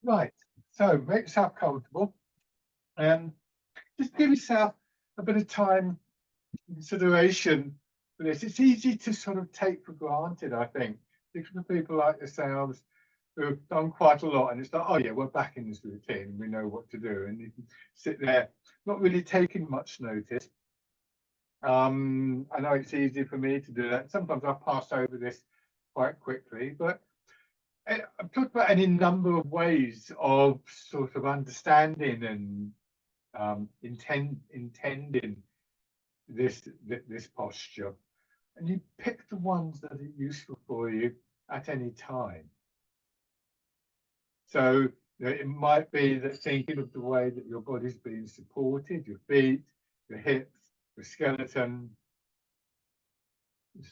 Right, so make yourself comfortable and just give yourself a bit of time consideration for this. It's easy to sort of take for granted, I think, particularly for people like yourselves who have done quite a lot, and it's like, oh yeah, we're back in this routine, we know what to do, and you can sit there not really taking much notice. I know it's easy for me to do that. Sometimes I pass over this quite quickly, but I've talked about any number of ways of sort of understanding and intending this posture, and you pick the ones that are useful for you at any time. So it might be that thinking of the way that your body's being supported, your feet, your hips, your skeleton,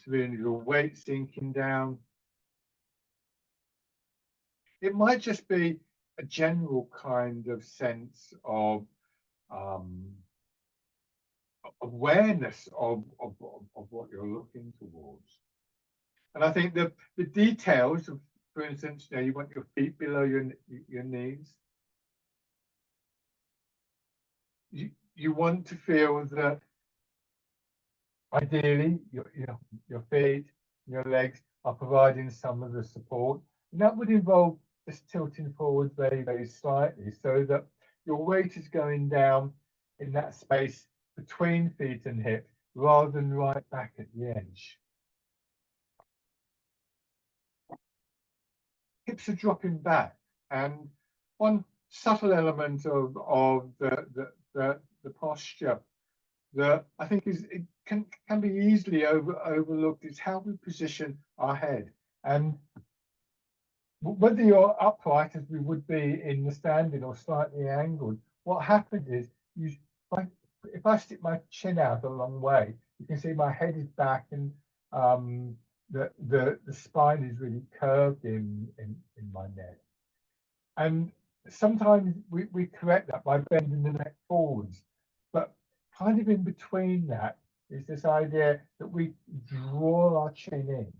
feeling your weight sinking down. It might just be a general kind of sense of awareness of what you're looking towards. And I think the details of, for instance, you want your feet below your knees. You want to feel that ideally your feet, your legs are providing some of the support. And that would involve just tilting forward very, very slightly so that your weight is going down in that space between feet and hips rather than right back at the edge. Hips are dropping back, and one subtle element of the posture that I think can be easily overlooked is how we position our head. And whether you're upright as we would be in the standing or slightly angled, what happens is if I stick my chin out a long way, you can see my head is back, and the spine is really curved in my neck. And sometimes we correct that by bending the neck forwards, but kind of in between that is this idea that we draw our chin in.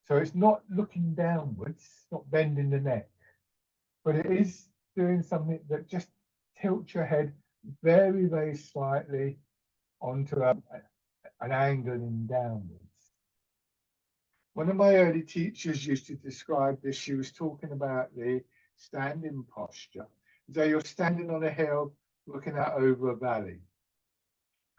So it's not looking downwards, not bending the neck, but it is doing something that just tilts your head very, very slightly onto an angling downwards. One of my early teachers used to describe this. She was talking about the standing posture. So you're standing on a hill looking out over a valley.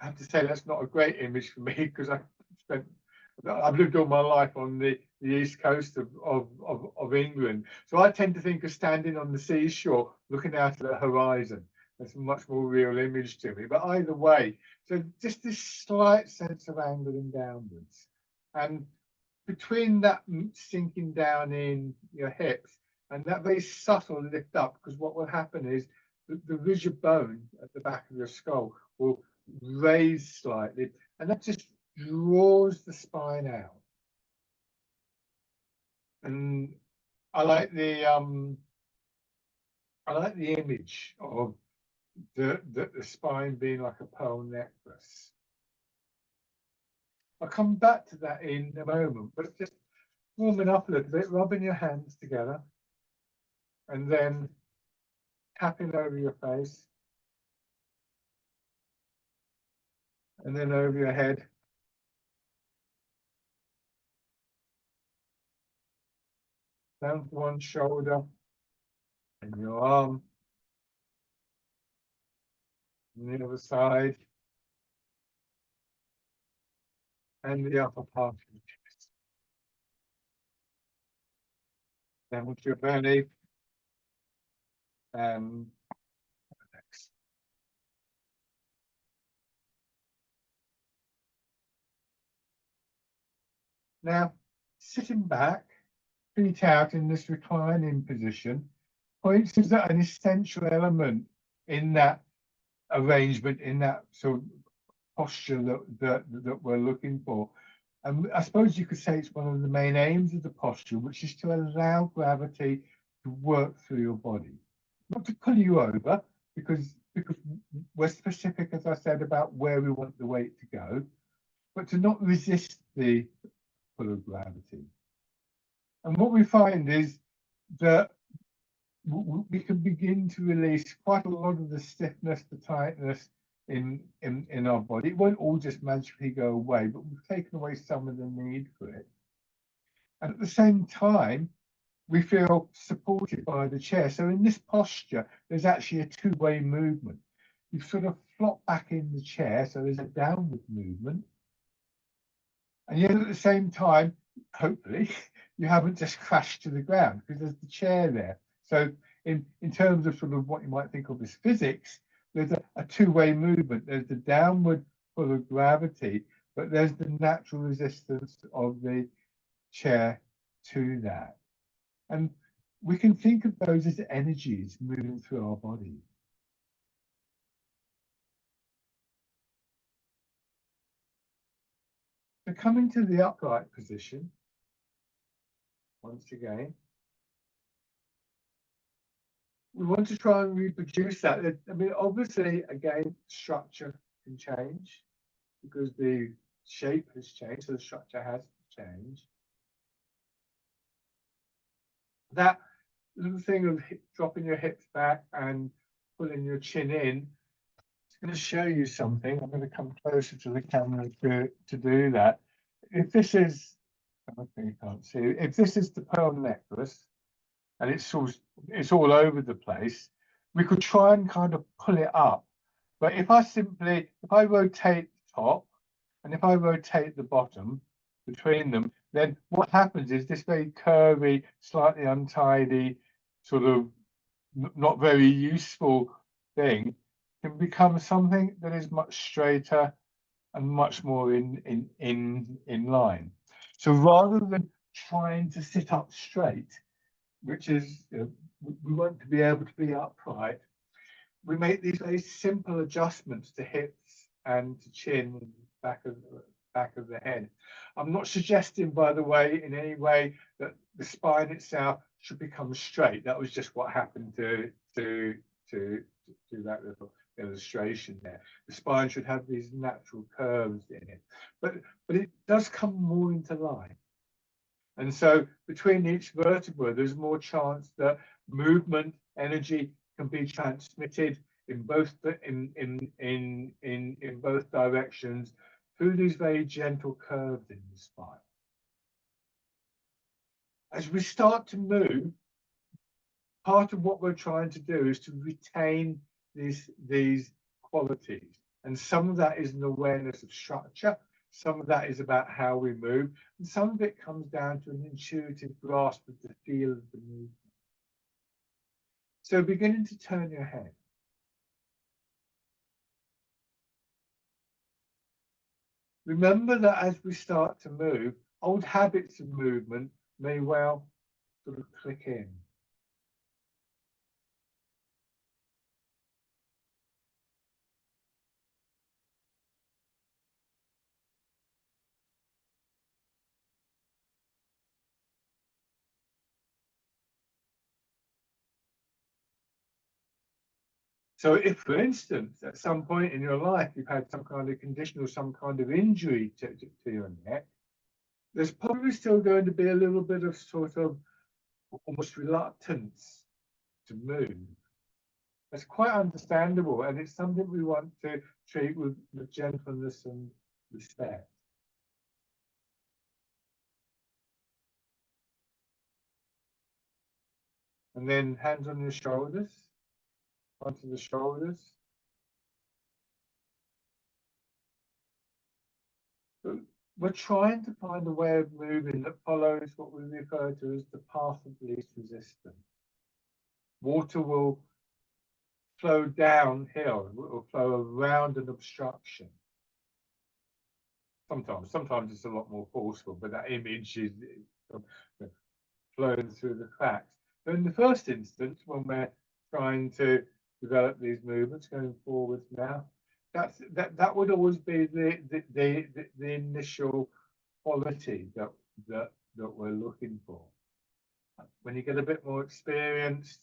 I have to say that's not a great image for me because I've lived all my life on the east coast of England. So I tend to think of standing on the seashore looking out at the horizon. That's a much more real image to me. But either way, so just this slight sense of angling downwards. And between that sinking down in your hips and that very subtle lift up, because what will happen is the ridge of bone at the back of your skull will raise slightly, and that just draws the spine out. And I like the image of the spine being like a pearl necklace. I'll come back to that in a moment, but just warming up a little bit, rubbing your hands together, and then tapping over your face, and then over your head. Down to one shoulder, and your arm, and the other side, and the upper part of the chest. Then with your belly, next. Now, sitting back, feet out in this reclining position, points is an essential element in that arrangement, in that sort of posture that we're looking for. And I suppose you could say it's one of the main aims of the posture, which is to allow gravity to work through your body, not to pull you over, because we're specific, as I said, about where we want the weight to go, but to not resist the pull of gravity. And what we find is that we can begin to release quite a lot of the stiffness, the tightness in our body. It won't all just magically go away, but we've taken away some of the need for it. And at the same time, we feel supported by the chair. So in this posture, there's actually a two-way movement. You sort of flop back in the chair, so there's a downward movement. And yet at the same time, hopefully, you haven't just crashed to the ground because there's the chair there. So in terms of sort of what you might think of as physics, there's a two-way movement. There's the downward pull of gravity, but there's the natural resistance of the chair to that. And we can think of those as energies moving through our body. So coming to the upright position, once again, we want to try and reproduce that. I mean, obviously, again, structure can change because the shape has changed, so the structure has to change. That little thing of dropping your hips back and pulling your chin in, it's going to show you something. I'm going to come closer to the camera to do that. If this is, okay, you can't see, if this is the pearl necklace and it's all over the place, we could try and kind of pull it up. But if I rotate the top and if I rotate the bottom between them, then what happens is this very curvy, slightly untidy, sort of not very useful thing can become something that is much straighter and much more in line. So rather than trying to sit up straight, which is, we want to be able to be upright, we make these very simple adjustments to hips and to chin and back of the head. I'm not suggesting, by the way, in any way that the spine itself should become straight. That was just what happened to that little illustration there. The spine should have these natural curves in it, but it does come more into line. And so between each vertebra, there's more chance that movement, energy can be transmitted in both in both directions through these very gentle curves in the spine. As we start to move, part of what we're trying to do is to retain these qualities. And some of that is an awareness of structure. Some of that is about how we move. And some of it comes down to an intuitive grasp of the feel of the movement. So beginning to turn your head. Remember that as we start to move, old habits of movement may well sort of click in. So if, for instance, at some point in your life, you've had some kind of condition or some kind of injury to your neck, there's probably still going to be a little bit of sort of almost reluctance to move. That's quite understandable, and it's something we want to treat with gentleness and respect. And then hands on your shoulders, onto the shoulders. We're trying to find a way of moving that follows what we refer to as the path of least resistance. Water will flow downhill, it will flow around an obstruction. Sometimes it's a lot more forceful, but that image is flowing through the cracks. But in the first instance, when we're trying to develop these movements going forwards now, that would always be the initial quality that we're looking for. When you get a bit more experienced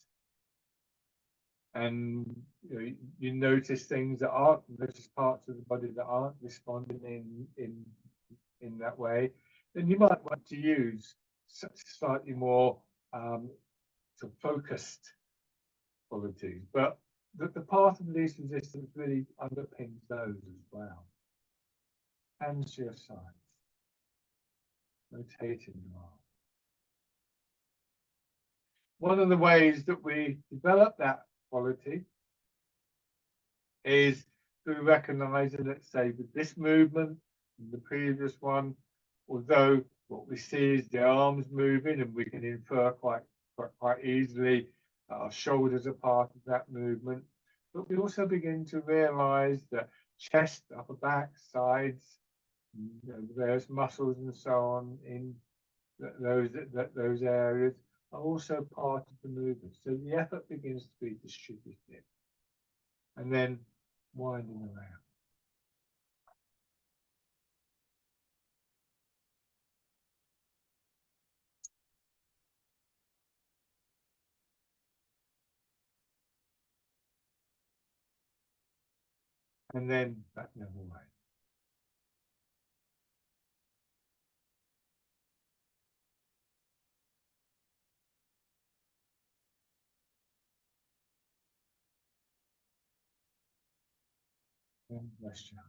and you notice things that aren't, notice parts of the body that aren't responding in that way, then you might want to use slightly more sort of focused qualities, but the path of least resistance really underpins those as well. Hands to your sides, rotating your arm. One of the ways that we develop that quality is through recognizing that, say, with this movement and the previous one, although what we see is the arms moving, and we can infer quite easily our shoulders are part of that movement, but we also begin to realize that chest, upper back, sides, various muscles and so on in those areas are also part of the movement. So the effort begins to be distributed and then winding around. And then back the other way. And rest your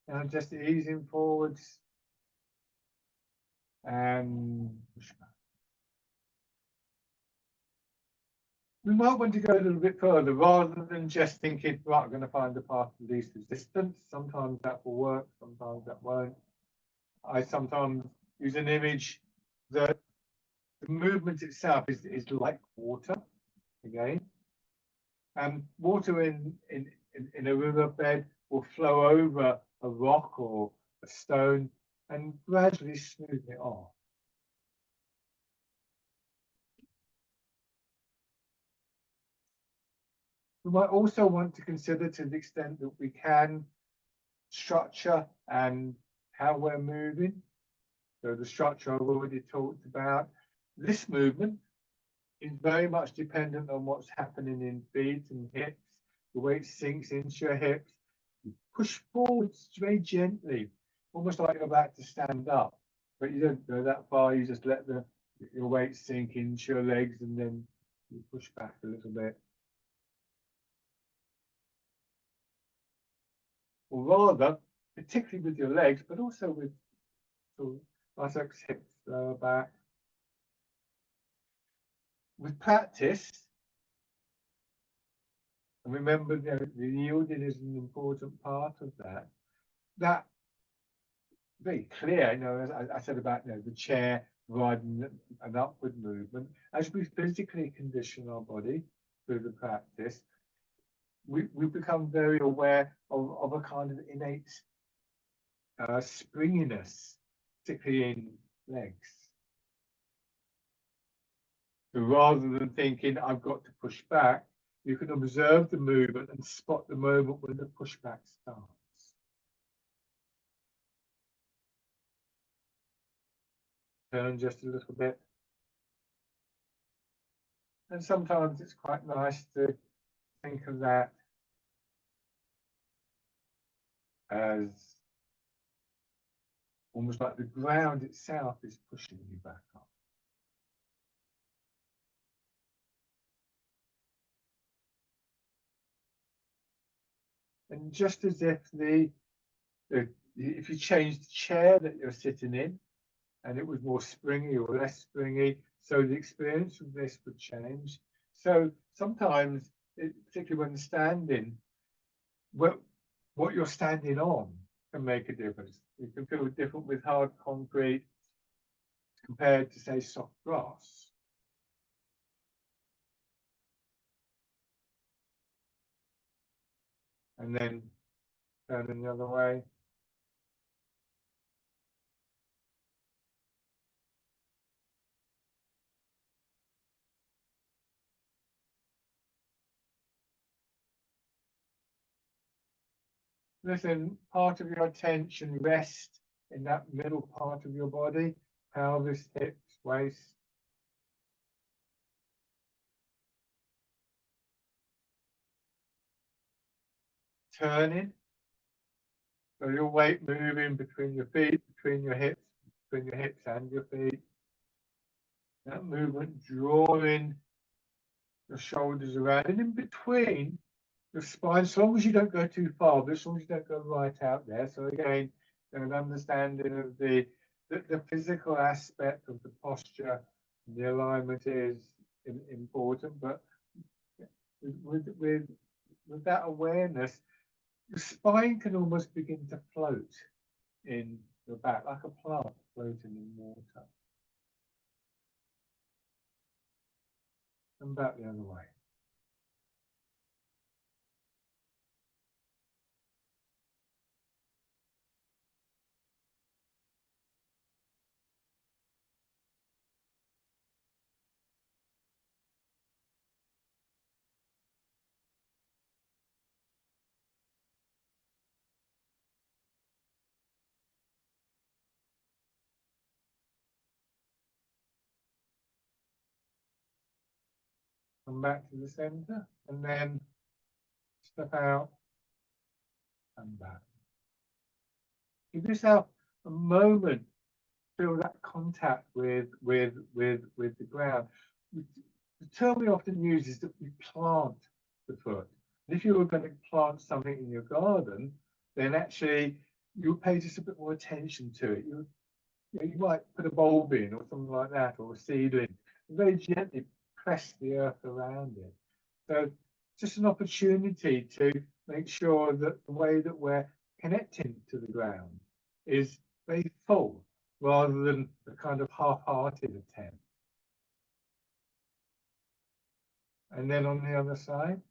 hand. Now just easing forwards and push back. We might want to go a little bit further rather than just thinking, right, I'm going to find the path of least resistance. Sometimes that will work, sometimes that won't. I sometimes use an image that the movement itself is like water, again. And water in a riverbed will flow over a rock or a stone and gradually smooth it off. We might also want to consider, to the extent that we can, structure and how we're moving. So the structure I've already talked about. This movement is very much dependent on what's happening in feet and hips. The weight sinks into your hips. You push forwards very gently, almost like you're about to stand up, but you don't go that far. You just let your weight sink into your legs and then you push back a little bit. Or rather, particularly with your legs, but also with buttocks, hips, lower back. With practice, and remember, the yielding is an important part of that. That very clear, as I said about the chair providing an upward movement. As we physically condition our body through the practice, we become very aware of a kind of innate springiness, particularly in legs. So rather than thinking, I've got to push back, you can observe the movement and spot the moment when the pushback starts. Turn just a little bit. And sometimes it's quite nice to think of that as almost like the ground itself is pushing you back up. And just as if if you changed the chair that you're sitting in and it was more springy or less springy, so the experience of this would change. So sometimes, particularly when standing, what you're standing on can make a difference. You can feel different with hard concrete compared to, say, soft grass. And then turning the other way. Listen, part of your attention rests in that middle part of your body, pelvis, hips, waist. Turning. So your weight moving between your feet, between your hips and your feet. That movement drawing your shoulders around, and in between your spine, as long as you don't go too far, but as long as you don't go right out there. So again, an understanding of the physical aspect of the posture and the alignment is important, but with that awareness, the spine can almost begin to float in your back like a plant floating in water. And back the other way. Come back to the center and then step out and back. Give yourself a moment, feel that contact with the ground. The term we often use is that we plant the foot. And if you were going to plant something in your garden, then actually you'll pay just a bit more attention to it. You might put a bulb in or something like that, or a seedling, and very gently press the earth around it. So just an opportunity to make sure that the way that we're connecting to the ground is very full rather than a kind of half-hearted attempt. And then on the other side.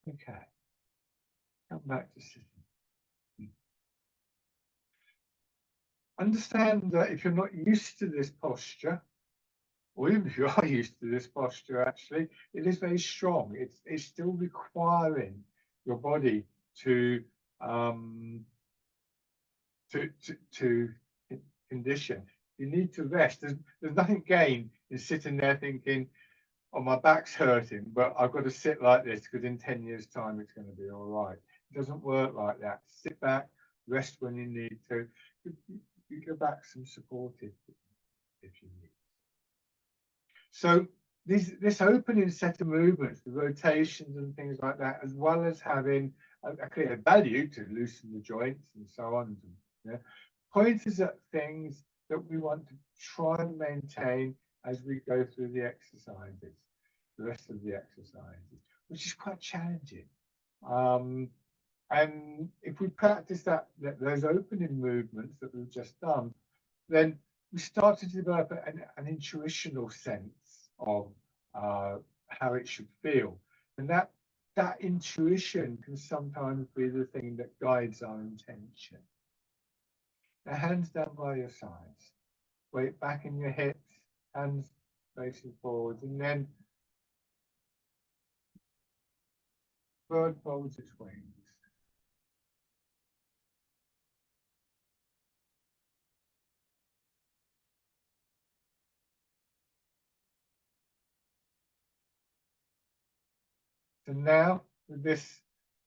Okay. Come back to sitting. Understand that if you're not used to this posture, or even if you are used to this posture, actually, it is very strong. It's still requiring your body to to condition. You need to rest. There's nothing gained in sitting there thinking, "Oh, my back's hurting, but I've got to sit like this because in 10 years' time it's going to be all right." It doesn't work like that. Sit back, rest when you need to. You go back some supportive if you need. So this opening set of movements, the rotations and things like that, as well as having a clear value to loosen the joints and so on, yeah, pointers at things that we want to try and maintain as we go through the exercises, the rest of the exercises, which is quite challenging. And if we practice those opening movements that we've just done, then we start to develop an intuitional sense of how it should feel. And that intuition can sometimes be the thing that guides our intention. Now, hands down by your sides, weight back in your hips, hands facing forwards, and then bird folds its wings. So now, with this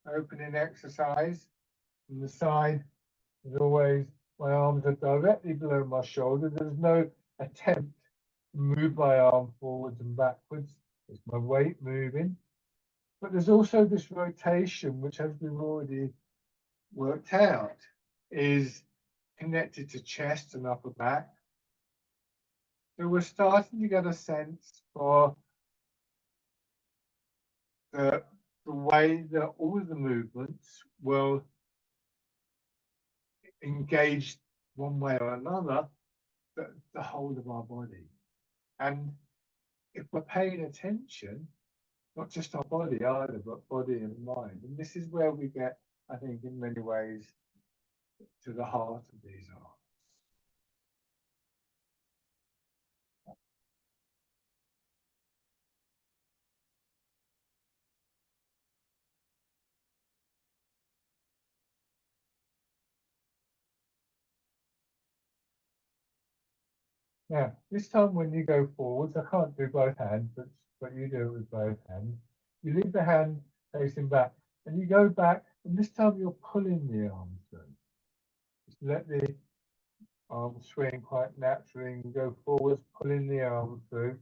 opening exercise, from the side, as always, my arms are directly below my shoulder. There's no attempt to move my arm forwards and backwards. It's my weight moving. But there's also this rotation, which, as we've already worked out, is connected to chest and upper back. So we're starting to get a sense for the way that all of the movements will engage one way or another the whole of our body. And if we're paying attention, not just our body either, but body and mind. And this is where we get, I think, in many ways, to the heart of these arts. Now, this time when you go forwards, I can't do both hands, but you do it with both hands. You leave the hand facing back and you go back, and this time you're pulling the arm through. Just let the arm swing quite naturally and go forwards, pulling the arm through.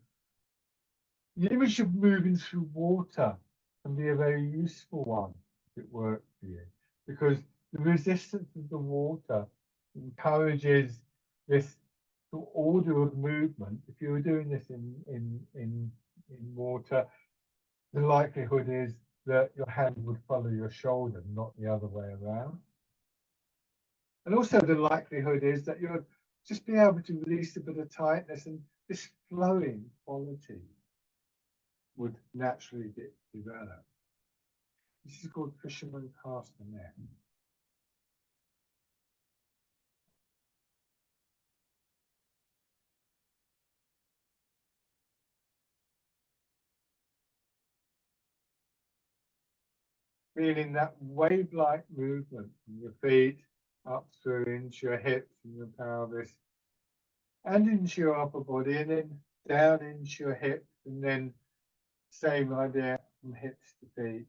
The image of moving through water can be a very useful one if it works for you, because the resistance of the water encourages this order of movement. If you were doing this in water, the likelihood is that your hand would follow your shoulder, not the other way around. And also the likelihood is that you'll just be able to release a bit of tightness, and this flowing quality would naturally get developed. This is called fisherman castanet. Feeling that wave-like movement from your feet up through into your hips and your pelvis and into your upper body, and then down into your hips, and then same idea from hips to feet.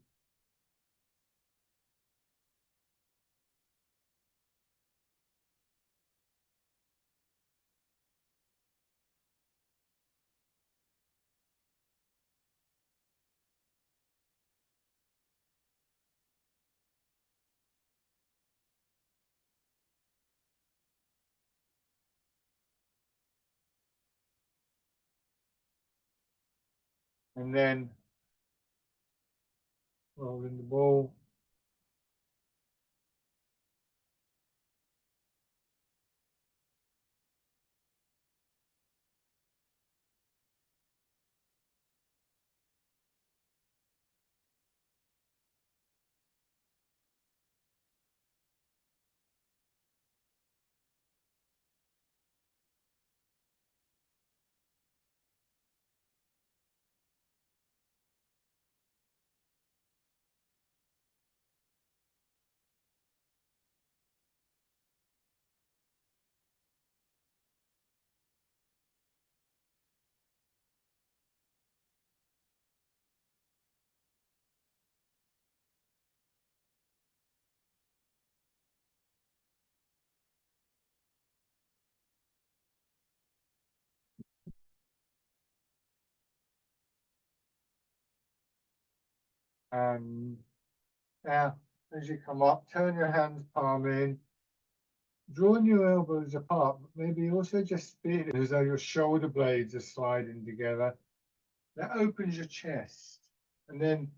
And then rolling the ball. And now, as you come up, turn your hands palm in, drawing your elbows apart, but maybe also just feel it as though your shoulder blades are sliding together. That opens your chest, and then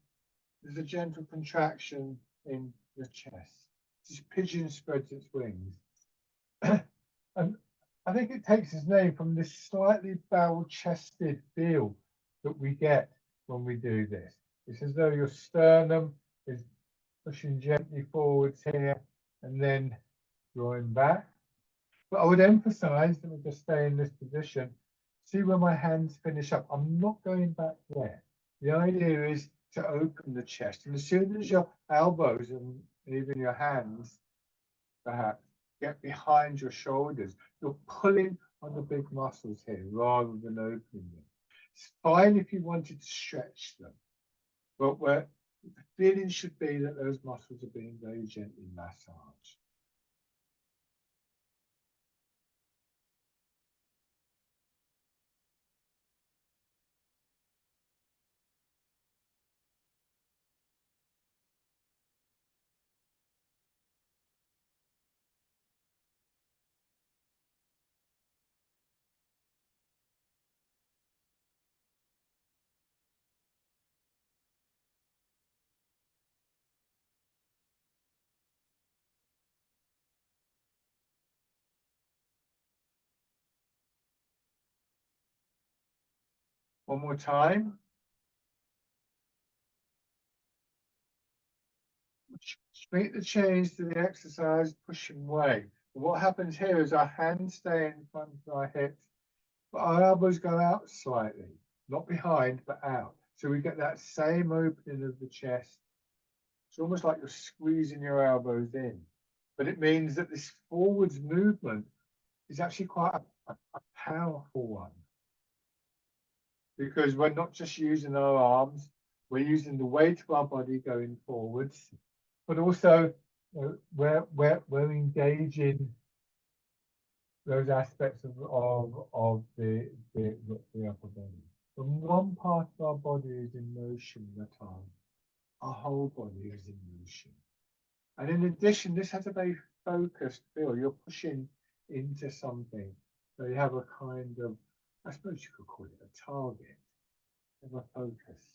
there's a gentle contraction in your chest. This pigeon spreads its wings. And I think it takes its name from this slightly barrel-chested feel that we get when we do this. It's as though your sternum is pushing gently forwards here and then drawing back. But I would emphasize, let me just stay in this position, see where my hands finish up. I'm not going back there. The idea is to open the chest. And as soon as your elbows and even your hands, perhaps, get behind your shoulders, you're pulling on the big muscles here rather than opening them. It's fine if you wanted to stretch them, but where the feeling should be that those muscles are being very gently massaged. One more time. Straight the chains to the exercise, pushing away. And what happens here is our hands stay in front of our hips, but our elbows go out slightly, not behind, but out. So we get that same opening of the chest. It's almost like you're squeezing your elbows in, but it means that this forwards movement is actually quite a a powerful one, because we're not just using our arms, we're using the weight of our body going forwards, but also we're engaging those aspects of the upper body. When one part of our body is in motion at a time, our whole body is in motion. And in addition, this has a very focused feel. You're pushing into something. So you have a kind of, I suppose you could call it a target, of a focus.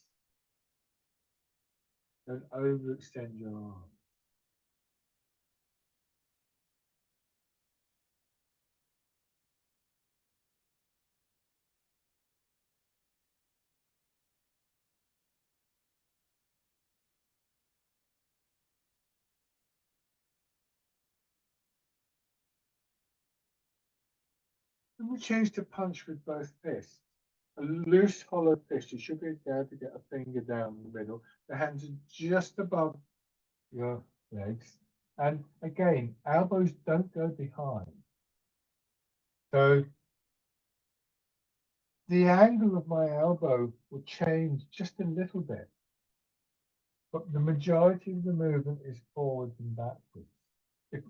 Don't overextend your arm. And we change to punch with both fists. A loose, hollow fist, you should be able to get a finger down the middle. The hands are just above your legs. And again, elbows don't go behind. So the angle of my elbow will change just a little bit. But the majority of the movement is forwards and backwards. If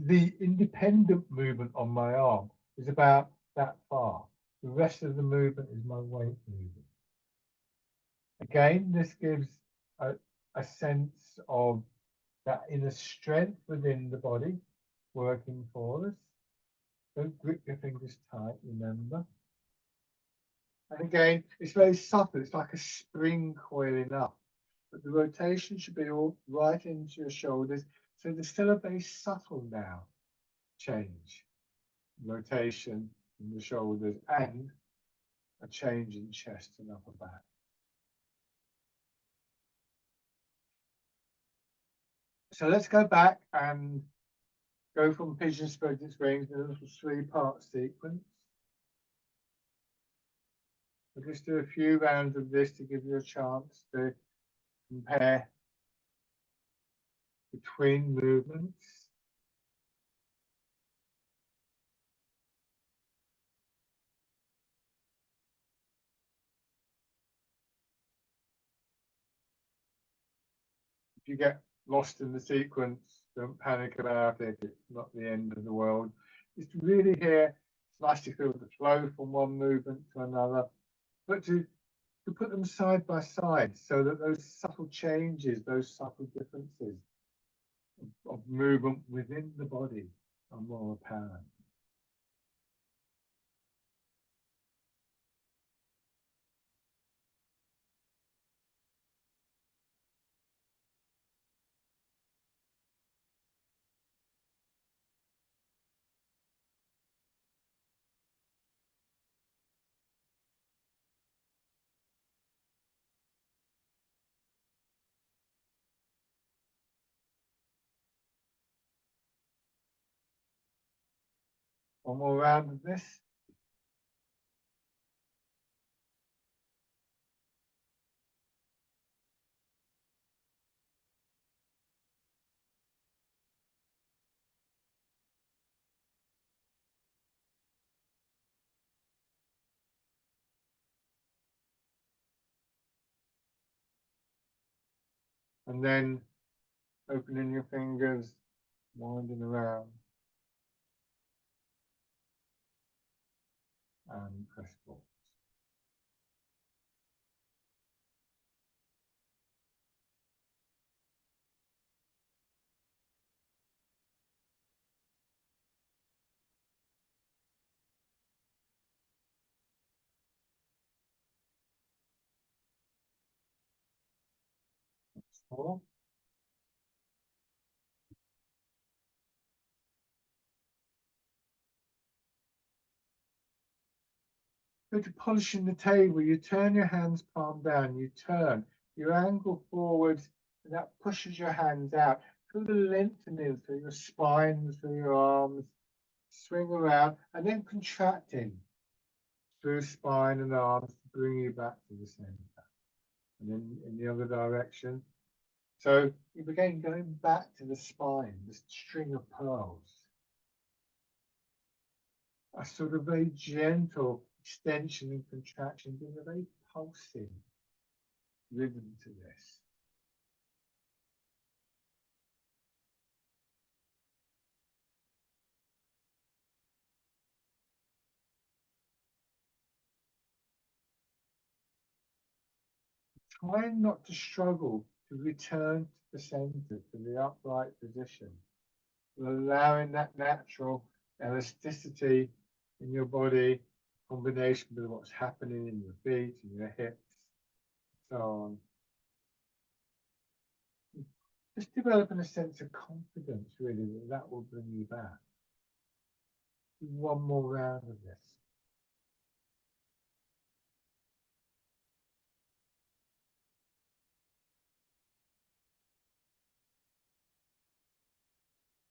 the independent movement on my arm is about that far. The rest of the movement is my weight movement. Again, this gives a sense of that inner strength within the body working for us. Don't grip your fingers tight, remember. And again, it's very subtle. It's like a spring coiling up. But the rotation should be all right into your shoulders. So there's still a very subtle now change. Rotation in the shoulders and a change in chest and upper back. So let's go back and go from pigeon spread its wings in a little 3-part sequence. We'll just do a few rounds of this to give you a chance to compare between movements. If you get lost in the sequence, don't panic about it. It's not the end of the world. It's really here. It's nice to feel the flow from one movement to another, but to put them side by side so that those subtle changes, those subtle differences of movement within the body are more apparent. One more round of this. And then opening your fingers, winding around, and press pause. Four. Go to polishing the table. You turn your hands palm down. You turn. You angle forwards, and that pushes your hands out. Feel the lengthening through your spine, through your arms. Swing around, and then contracting through spine and arms to bring you back to the center. And then in the other direction. So you begin going back to the spine, this string of pearls. a sort of very gentle extension and contraction, giving a very pulsing rhythm to this. Trying not to struggle to return to the center, to the upright position, allowing that natural elasticity in your body, combination with what's happening in your feet and your hips, so on. Just developing a sense of confidence, really, that will bring you back. One more round of this.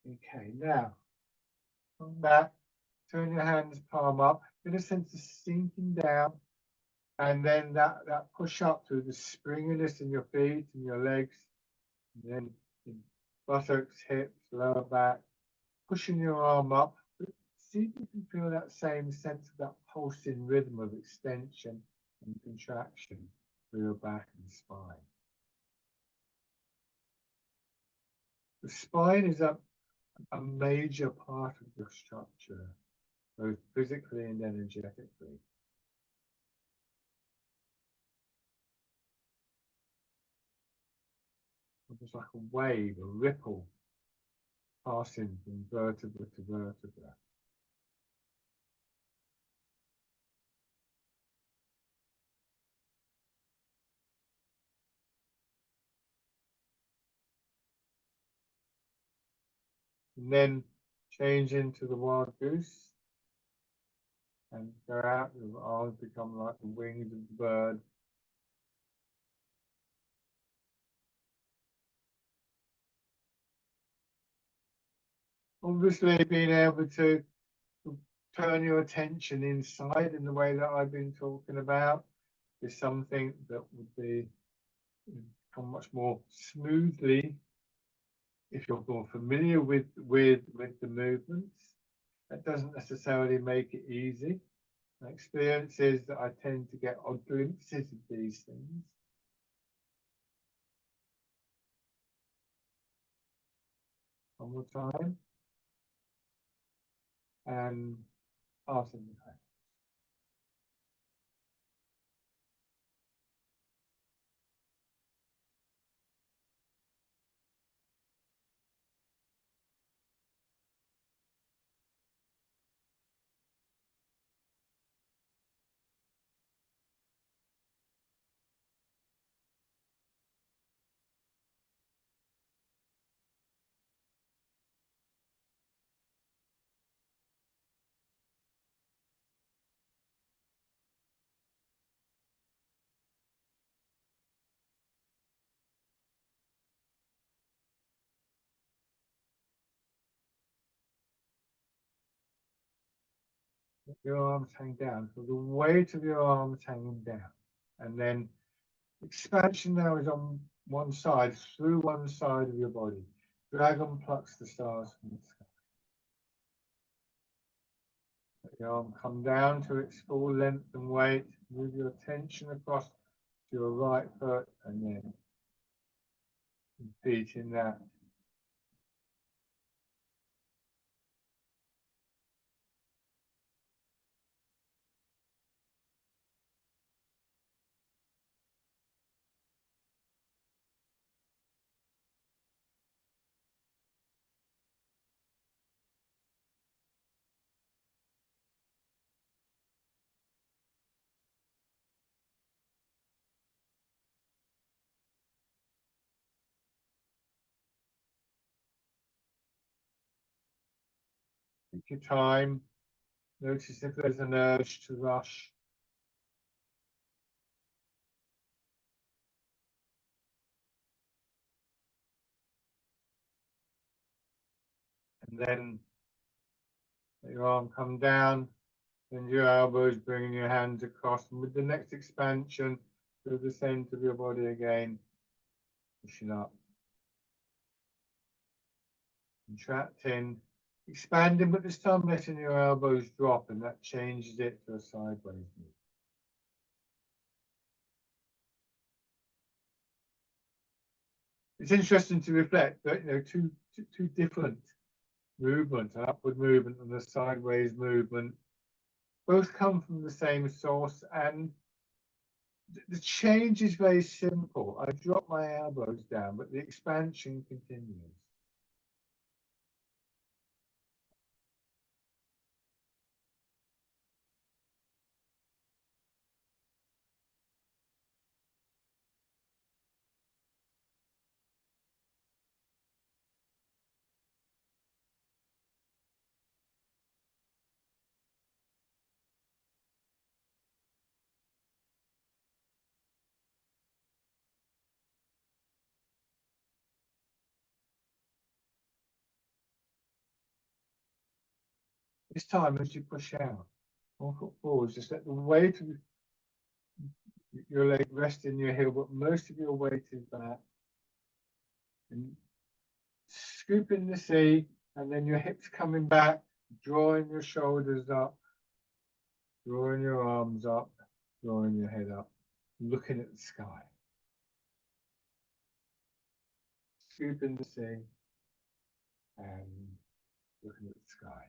Okay, now come back, turn your hands palm up, get a sense of sinking down, and then that push up through the springiness in your feet and your legs, and then in buttocks, hips, lower back, pushing your arm up. See if you can feel that same sense of that pulsing rhythm of extension and contraction through your back and spine. The spine is a major part of your structure, both physically and energetically. It's like a wave, a ripple passing from vertebra to vertebra. And then change into the wild goose and go out, your arms become like the wings of the bird. Obviously being able to turn your attention inside in the way that I've been talking about is something that would be come much more smoothly if you're more familiar with the movements. That doesn't necessarily make it easy. My experience is that I tend to get odd glimpses of these things. One more time. And passing the time. Let your arms hang down. So the weight of your arms hanging down. And then expansion now is on one side, through one side of your body. Dragon plucks the stars from the sky. Let your arm come down to its full length and weight. Move your attention across to your right foot and then feet in that. Take your time. Notice if there's an urge to rush. And then let your arm come down, and your elbows, bringing your hands across. And with the next expansion, through the center of your body again, pushing up. Contracting Expanding, but this time letting your elbows drop, and that changes it to a sideways move. It's interesting to reflect that, two different movements, an upward movement and a sideways movement, both come from the same source, and the change is very simple. I drop my elbows down, but the expansion continues. This time, as you push out, 1 foot forward, just let the weight of your leg rest in your heel, but most of your weight is back. And scooping the seat, and then your hips coming back, drawing your shoulders up, drawing your arms up, drawing your head up, looking at the sky. Scooping the seat and looking at the sky.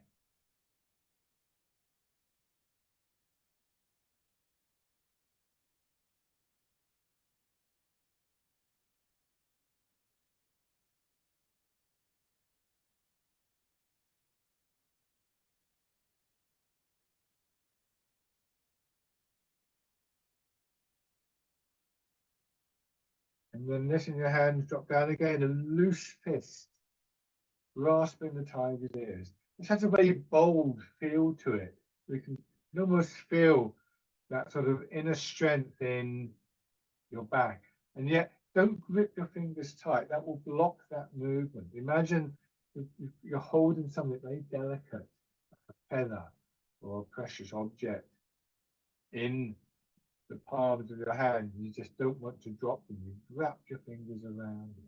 And then letting your hands drop down again, a loose fist, grasping the tiger's ears. This has a very bold feel to it. We can almost feel that sort of inner strength in your back. And yet, don't grip your fingers tight. That will block that movement. Imagine you're holding something very delicate, a feather or a precious object in the palms of your hand. You just don't want to drop them. You wrap your fingers around it.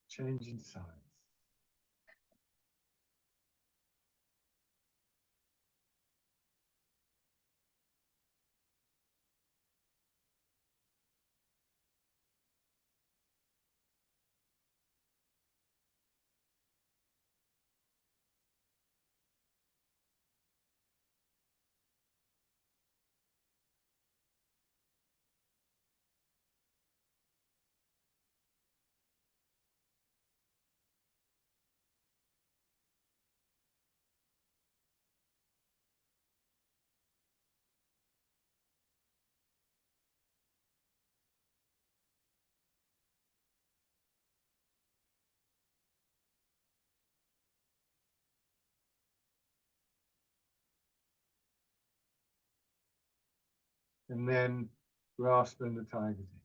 Changing sides. And then grasping the tiger's ear.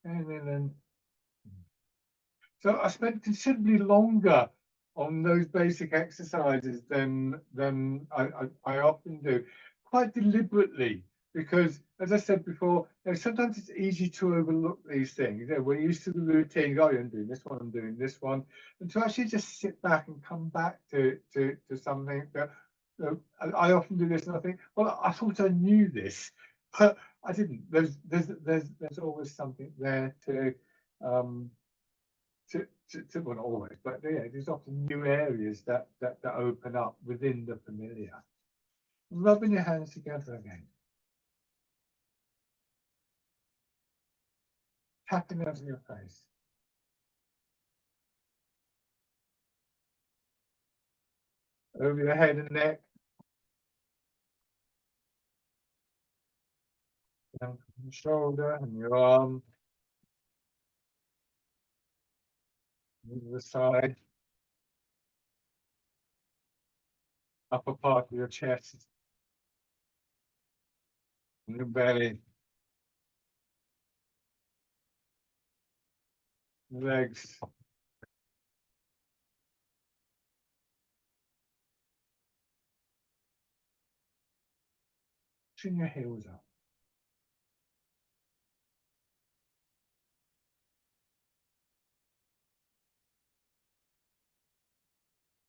And then so I spent considerably longer on those basic exercises than I often do, quite deliberately, because as I said before, sometimes it's easy to overlook these things. We're used to the routine. Oh, I'm doing this one, I'm doing this one, and to actually just sit back and come back to something that I often do this, and I think, well, I thought I knew this, but I didn't. There's always something there um, well, not always, but yeah, there's often new areas that open up within the familiar. Rubbing your hands together again, tapping out of your face, over your head and neck, Down from the shoulder and your arm. To the side. Upper part of your chest. And your belly. Legs. Pushing your heels up.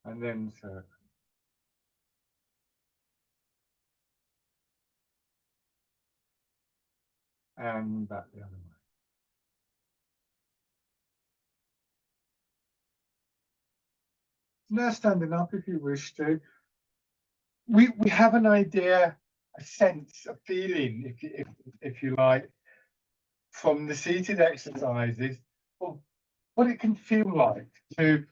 And then circle. And back the other way. Now standing up if you wish to. We have an idea, a sense, a feeling, if you like, from the seated exercises of what it can feel like to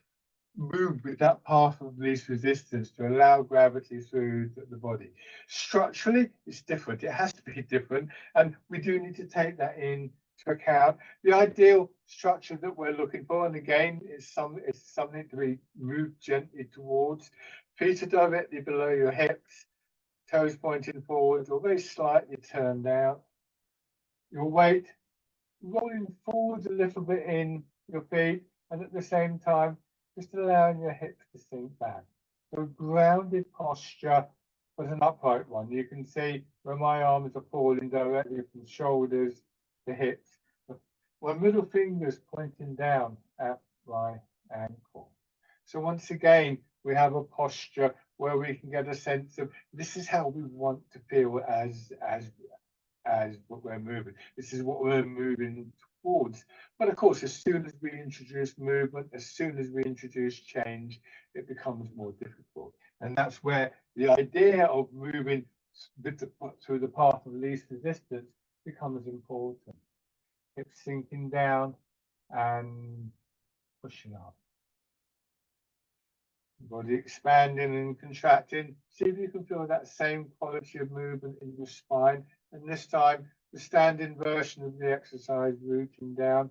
move with that path of least resistance to allow gravity through the body. Structurally, it's different. It has to be different, and we do need to take that into account. The ideal structure that we're looking for, and again, it's something to be moved gently towards. Feet are directly below your hips, toes pointing forwards or very slightly turned out. Your weight rolling forwards a little bit in your feet, and at the same time, just allowing your hips to sink back. So a grounded posture, but an upright one. You can see where my arms are falling directly from shoulders to hips. My middle finger's pointing down at my ankle. So once again, we have a posture where we can get a sense of this is how we want to feel as what we're moving. This is what we're moving towards. But of course, as soon as we introduce movement, as soon as we introduce change, it becomes more difficult. And that's where the idea of moving through the path of least resistance becomes important. Hips sinking down and pushing up. Body expanding and contracting. See if you can feel that same quality of movement in your spine. And this time, the standing version of the exercise, rooting down.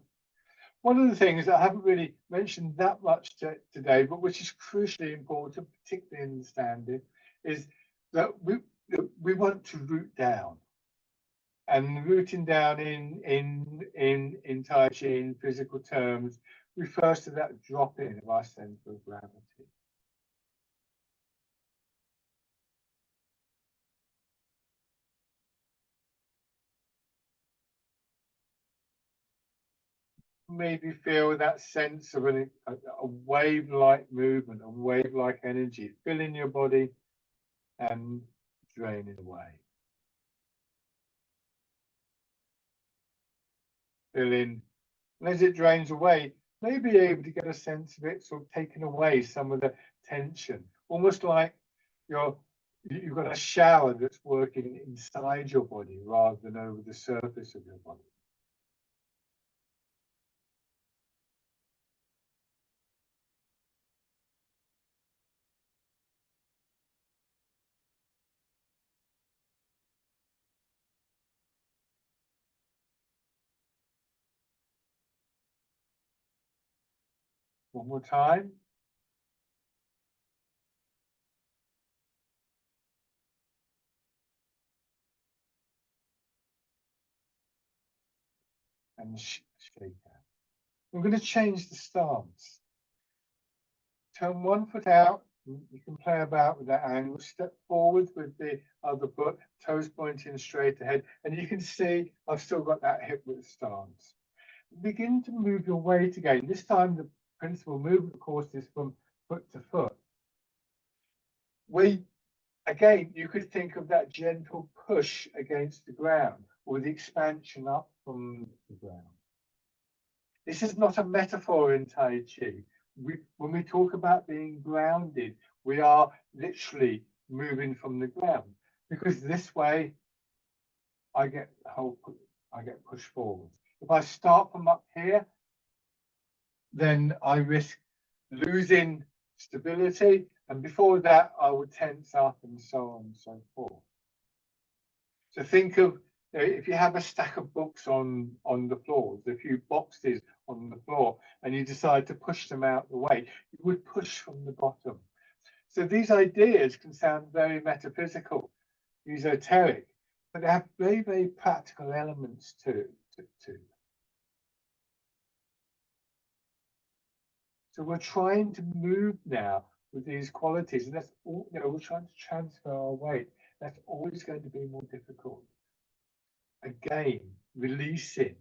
One of the things that I haven't really mentioned that much today, but which is crucially important, particularly in the standing, is that we want to root down. And rooting down in Tai Chi, in physical terms, refers to that drop-in of our center of gravity. Maybe feel that sense of a wave-like movement, a wave-like energy filling your body and draining away. Filling, and as it drains away, maybe able to get a sense of it sort of taking away some of the tension, almost like you've got a shower that's working inside your body rather than over the surface of your body. One more time. And shake that. I'm going to change the stance. Turn one foot out. You can play about with that angle. Step forward with the other foot, toes pointing straight ahead. And you can see I've still got that hip width stance. Begin to move your weight again. This time the principal movement, of course, is from foot to foot. Again, you could think of that gentle push against the ground or the expansion up from the ground. This is not a metaphor in Tai Chi. When we talk about being grounded, we are literally moving from the ground, because this way I get pushed forward. If I start from up here, then I risk losing stability, and before that I would tense up and so on and so forth. So think of if you have a stack of books on the floor, a few boxes on the floor, and you decide to push them out the way, you would push from the bottom. So these ideas can sound very metaphysical, esoteric, but they have very, very practical elements to. So we're trying to move now with these qualities, and that's all, we're trying to transfer our weight. That's always going to be more difficult. Again, releasing,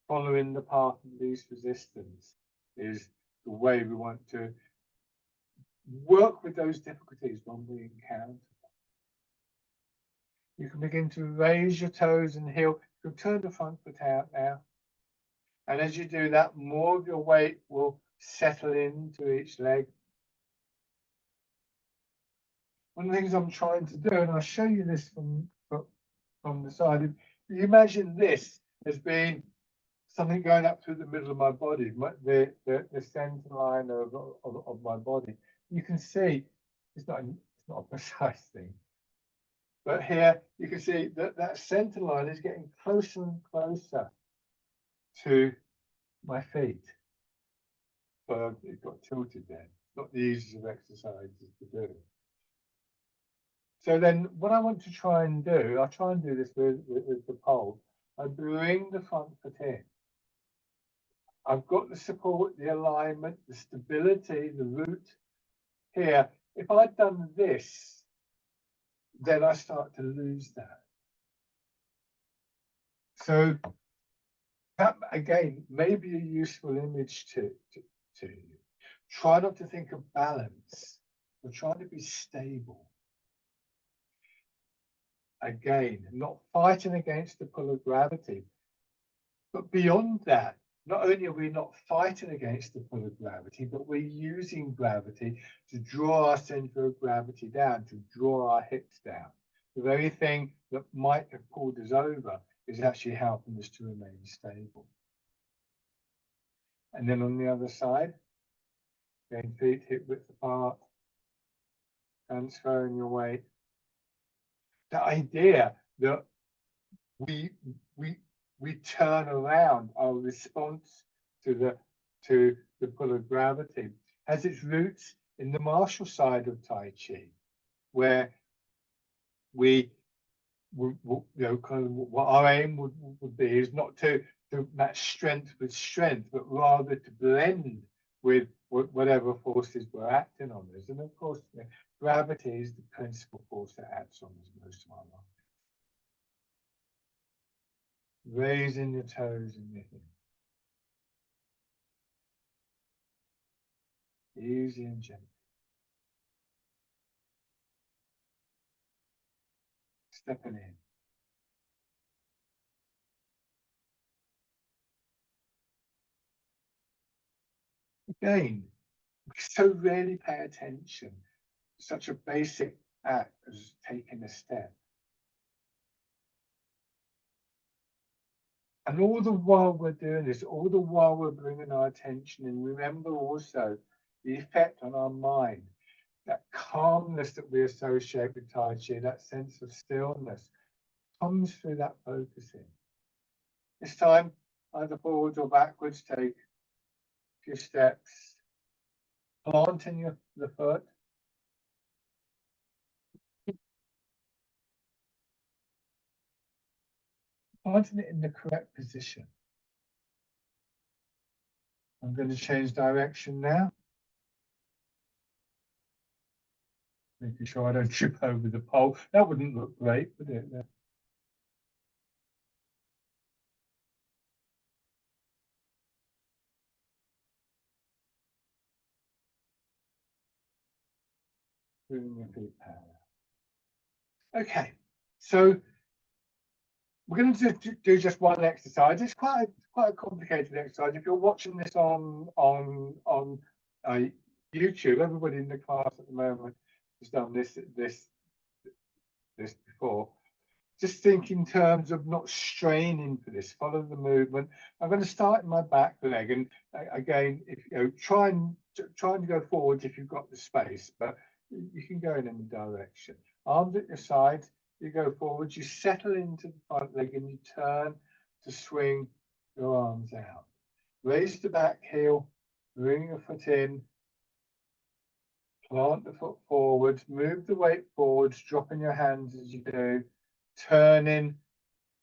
following the path of least resistance is the way we want to work with those difficulties when we encounter them. You can begin to raise your toes and heel. You can turn the front foot out now. And as you do that, more of your weight will settle into each leg. One of the things I'm trying to do, and I'll show you this from the side, you imagine this as being something going up through the middle of my body, the center line of my body. You can see it's not a precise thing, but here you can see that center line is getting closer and closer to my feet. So it got tilted there. It's not the easiest of exercises to do. So then what I want to try and do, I'll try and do this with the pole. I bring the front foot in. I've got the support, the alignment, the stability, the root here. If I'd done this, then I start to lose that. So that, again, may be a useful image to you. Try not to think of balance, but try to be stable. Again, not fighting against the pull of gravity, but beyond that, not only are we not fighting against the pull of gravity, but we're using gravity to draw our center of gravity down, to draw our hips down. The very thing that might have pulled us over is actually helping us to remain stable. And then on the other side, going feet hip width apart, transferring your weight. The idea that we turn around our response to the pull of gravity has its roots in the martial side of Tai Chi, where we kind of what our aim would be is not to match strength with strength, but rather to blend with whatever forces we're acting on us. And of course, gravity is the principal force that acts on us most of our life. Raising your toes and your hips. Easy and gentle. Stepping in. Again, we so rarely pay attention to such a basic act as taking a step. And all the while we're doing this, all the while we're bringing our attention in, remember also the effect on our mind, that calmness that we associate with Tai Chi, that sense of stillness, comes through that focusing. This time, either forwards or backwards, take a few steps, planting the foot. Planting it in the correct position. I'm going to change direction now. Making sure I don't trip over the pole. That wouldn't look great, would it? Bring your feet parallel. Okay, so we're going to do just one exercise. It's quite a complicated exercise. If you're watching this on YouTube, everybody in the class at the moment has done this before. Just think in terms of not straining for this. Follow the movement. I'm going to start in my back leg, and again, if try and go forward if you've got the space, but you can go in any direction. Arms at your sides. you go forward, you settle into the front leg and you turn to swing your arms out. Raise the back heel, bring your foot in, plant the foot forward, move the weight forwards, dropping your hands as you do, turning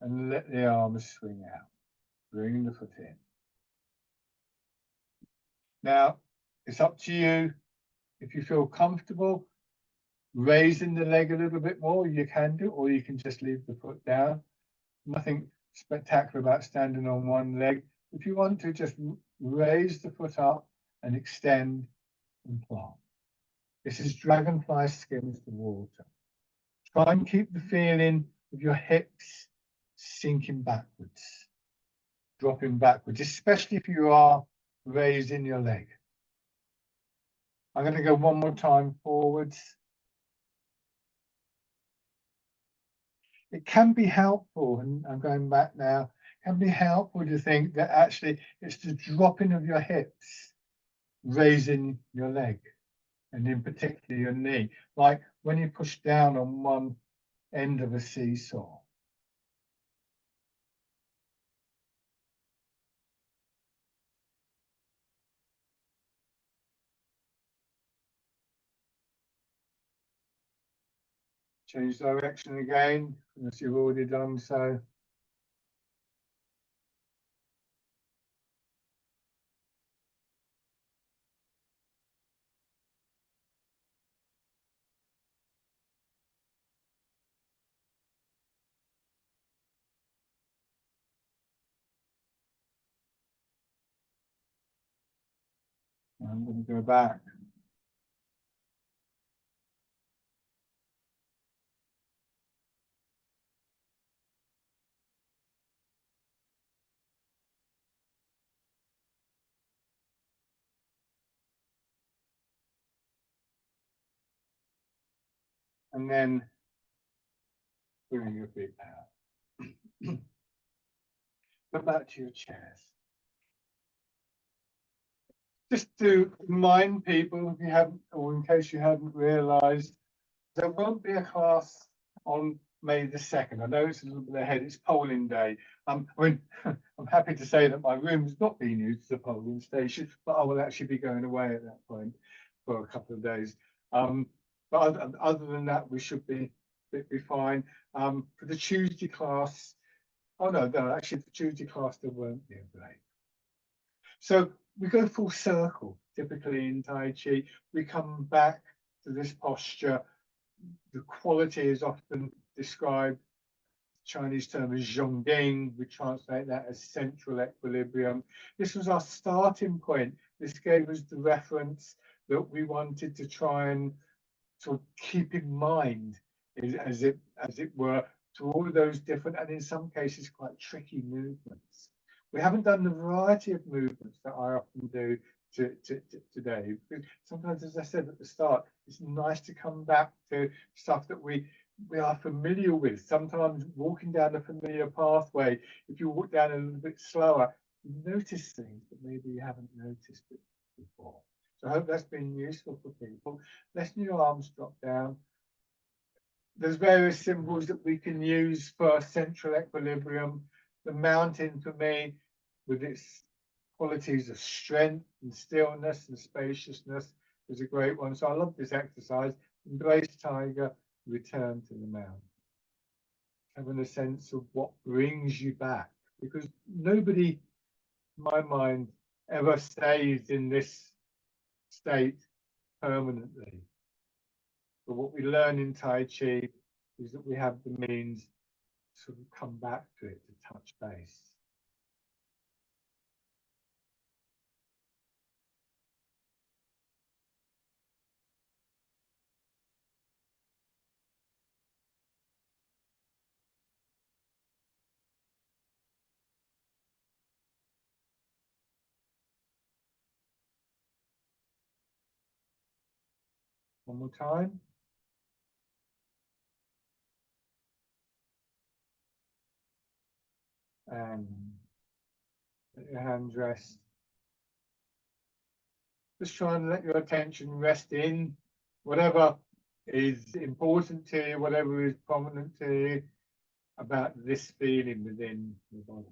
and let the arms swing out. Bring the foot in. Now, it's up to you. If you feel comfortable raising the leg a little bit more, you can do, or you can just leave the foot down. Nothing spectacular about standing on one leg. If you want to, just raise the foot up and extend and plant. This is dragonfly skims the water. Try and keep the feeling of your hips sinking backwards, dropping backwards, especially if you are raising your leg. I'm going to go one more time forwards. It can be helpful, and I'm going back now, it can be helpful to think that actually it's the dropping of your hips, raising your leg, and in particular your knee, like when you push down on one end of a seesaw. Change direction again, unless you've already done so. I'm going to go back. And then bring your feet out. Go back to your chairs. Just to remind people, if you haven't, or in case you hadn't realised, there won't be a class on May the 2nd. I know it's a little bit ahead, it's polling day. I mean, I'm happy to say that my room's not being used as a polling station, but I will actually be going away at that point for a couple of days. But other than that, we should be fine. For the Tuesday class, oh no, actually the Tuesday class there won't be a break. So we go full circle, typically in Tai Chi. We come back to this posture. The quality is often described, Chinese term is Zhongding. We translate that as central equilibrium. This was our starting point. This gave us the reference that we wanted to try and sort of keep in mind, as it were, to all of those different and in some cases quite tricky movements. We haven't done the variety of movements that I often do today, because sometimes, as I said at the start, it's nice to come back to stuff that we are familiar with. Sometimes walking down a familiar pathway, if you walk down a little bit slower, you notice things that maybe you haven't noticed before. So I hope that's been useful for people. Letting your arms drop down. There's various symbols that we can use for central equilibrium. The mountain, for me, with its qualities of strength and stillness and spaciousness, is a great one. So I love this exercise. Embrace tiger, return to the mountain. Having a sense of what brings you back, because nobody, in my mind, ever stays in this state permanently. But what we learn in Tai Chi is that we have the means to sort of come back to it, to touch base. One more time. And let your hands rest. Just try and let your attention rest in whatever is important to you, whatever is prominent to you about this feeling within the body.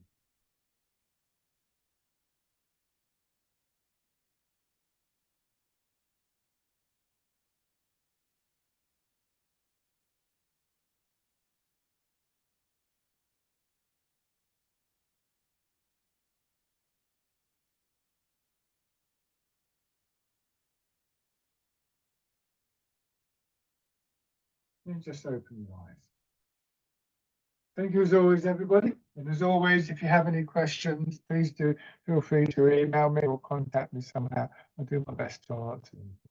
And just open your eyes. Thank you as always, everybody. And as always, if you have any questions, please do feel free to email me or contact me somehow. I'll do my best to answer them.